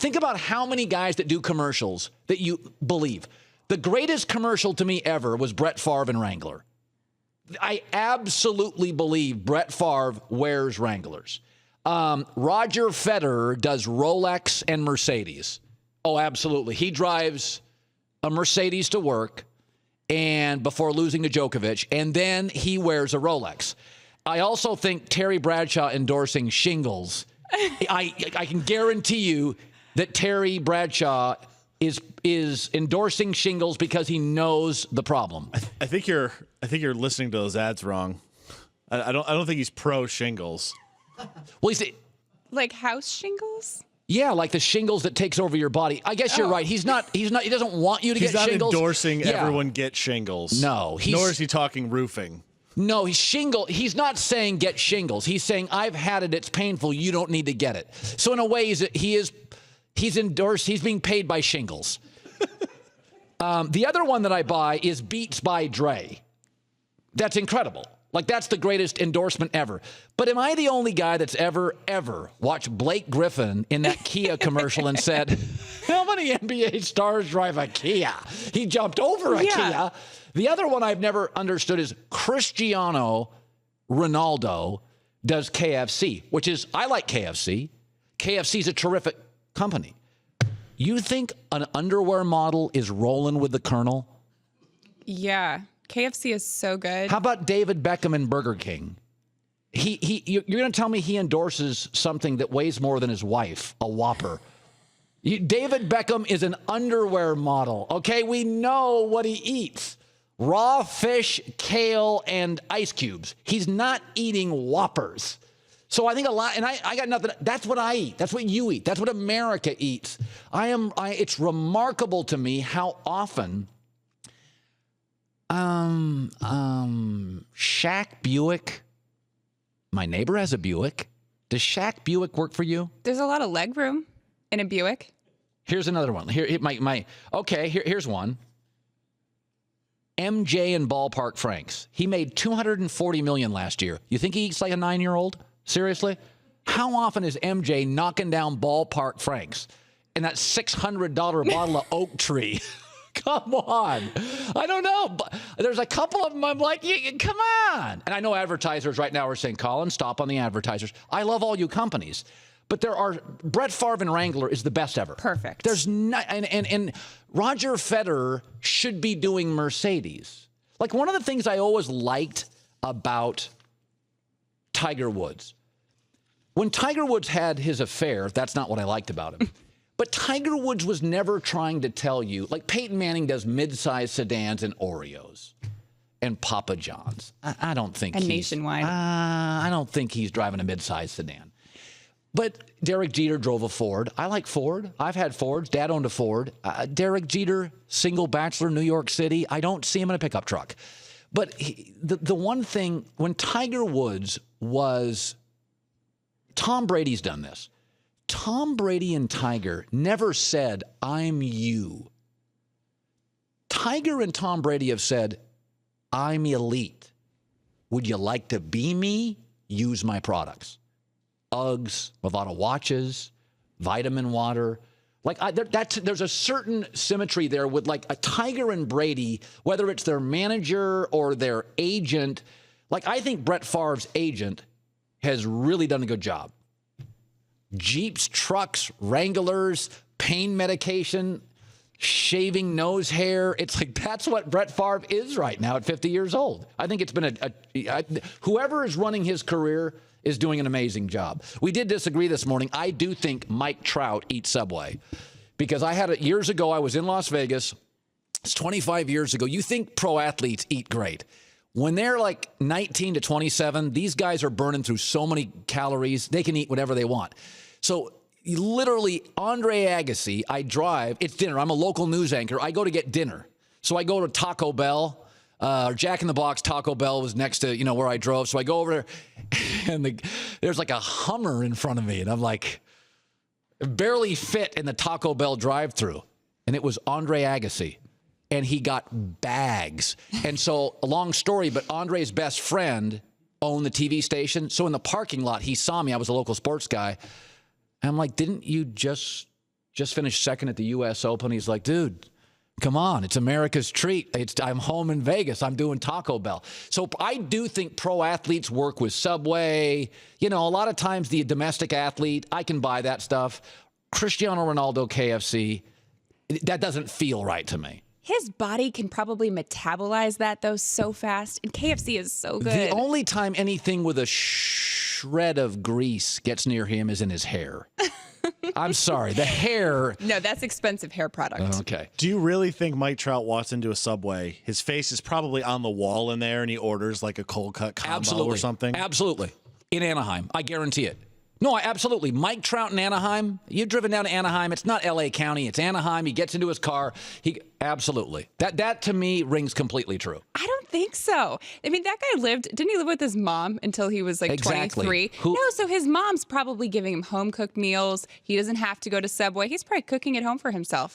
think about how many guys that do commercials that you believe. The greatest commercial to me ever was Brett Favre and Wrangler. I absolutely believe Brett Favre wears Wranglers. Roger Federer does Rolex and Mercedes. Oh, absolutely. He drives a Mercedes to work and before losing to Djokovic, and then he wears a Rolex. I also think Terry Bradshaw endorsing shingles. I can guarantee you that Terry Bradshaw is endorsing shingles because he knows the problem. I think you're listening to those ads wrong. I don't think he's pro shingles. Well, he's like house shingles. Yeah, like the shingles that takes over your body. I guess you're right. He doesn't want you to get shingles. He's not endorsing everyone get shingles. No. Nor is he talking roofing. No, he's not saying get shingles. He's saying I've had it. It's painful. You don't need to get it. So in a way, he's endorsed. He's being paid by shingles. The other one that I buy is Beats by Dre. That's incredible. Like, that's the greatest endorsement ever. But am I the only guy that's ever watched Blake Griffin in that Kia commercial and said, how many NBA stars drive a Kia? He jumped over a Kia. The other one I've never understood is Cristiano Ronaldo does KFC, which is, I like KFC. KFC is a terrific company. You think an underwear model is rolling with the Colonel? Yeah. KFC is so good. How about David Beckham and Burger King? You're going to tell me he endorses something that weighs more than his wife, a Whopper. David Beckham is an underwear model, okay? We know what he eats. Raw fish, kale, and ice cubes. He's not eating Whoppers. So I think a lot, and I got nothing. That's what I eat. That's what you eat. That's what America eats. It's remarkable to me how often Shaq Buick, my neighbor has a Buick. Does Shaq Buick work for you? There's a lot of leg room in a Buick. Here's another one. Here's one. MJ and Ballpark Franks. He made $240 million last year. You think he eats like a 9-year-old? Seriously? How often is MJ knocking down Ballpark Franks and that $600 bottle of Oak Tree? Come on. I don't know. But there's a couple of them I'm like, come on. And I know advertisers right now are saying, Colin, stop on the advertisers. I love all you companies. But Brett Favre and Wrangler is the best ever. Perfect. There's not, and Roger Federer should be doing Mercedes. Like, one of the things I always liked about Tiger Woods, when Tiger Woods had his affair, that's not what I liked about him. But Tiger Woods was never trying to tell you, like Peyton Manning does mid-size sedans and Oreos and Papa John's. I don't think and Nationwide. I don't think he's driving a mid-size sedan. But Derek Jeter drove a Ford. I like Ford. I've had Fords. Dad owned a Ford. Derek Jeter, single bachelor, New York City. I don't see him in a pickup truck. But the one thing, when Tiger Woods was, Tom Brady's done this. Tom Brady and Tiger never said, I'm you. Tiger and Tom Brady have said, I'm elite. Would you like to be me? Use my products. Uggs, a lot of watches, vitamin water. Like, there's a certain symmetry there with like a Tiger and Brady, whether it's their manager or their agent. Like, I think Brett Favre's agent has really done a good job. Jeeps, trucks, Wranglers, pain medication, shaving nose hair. It's like, that's what Brett Favre is right now at 50 years old. I think it's been whoever is running his career is doing an amazing job. We did disagree this morning. I do think Mike Trout eats Subway because I had it years ago. I was in Las Vegas. It's 25 years ago. You think pro athletes eat great. When they're like 19 to 27, these guys are burning through so many calories, they can eat whatever they want. So literally, Andre Agassi, I drive, it's dinner. I'm a local news anchor. I go to get dinner. So I go to Taco Bell. Jack in the Box Taco Bell was next to, where I drove. So I go over there, and there's like a Hummer in front of me. And I'm like, barely fit in the Taco Bell drive-thru. And it was Andre Agassi. And he got bags. And so, a long story, but Andre's best friend owned the TV station. So in the parking lot, he saw me. I was a local sports guy. And I'm like, didn't you just Just finished second at the U.S. Open. He's like, dude, come on. It's America's treat. I'm home in Vegas. I'm doing Taco Bell. So I do think pro athletes work with Subway. You know, a lot of times the domestic athlete, I can buy that stuff. Cristiano Ronaldo, KFC, that doesn't feel right to me. His body can probably metabolize that, though, so fast. And KFC is so good. The only time anything with a shred of grease gets near him is in his hair. I'm sorry. The hair. No, that's expensive hair product. Okay. Do you really think Mike Trout walks into a Subway? His face is probably on the wall in there, and he orders like a cold cut combo or something? Absolutely. In Anaheim. I guarantee it. No, absolutely. Mike Trout in Anaheim. You've driven down to Anaheim. It's not L.A. County. It's Anaheim. He gets into his car. Absolutely. That to me rings completely true. I don't think so. I mean, that guy didn't he live with his mom until he was like Exactly. 23? No, so his mom's probably giving him home-cooked meals. He doesn't have to go to Subway. He's probably cooking at home for himself.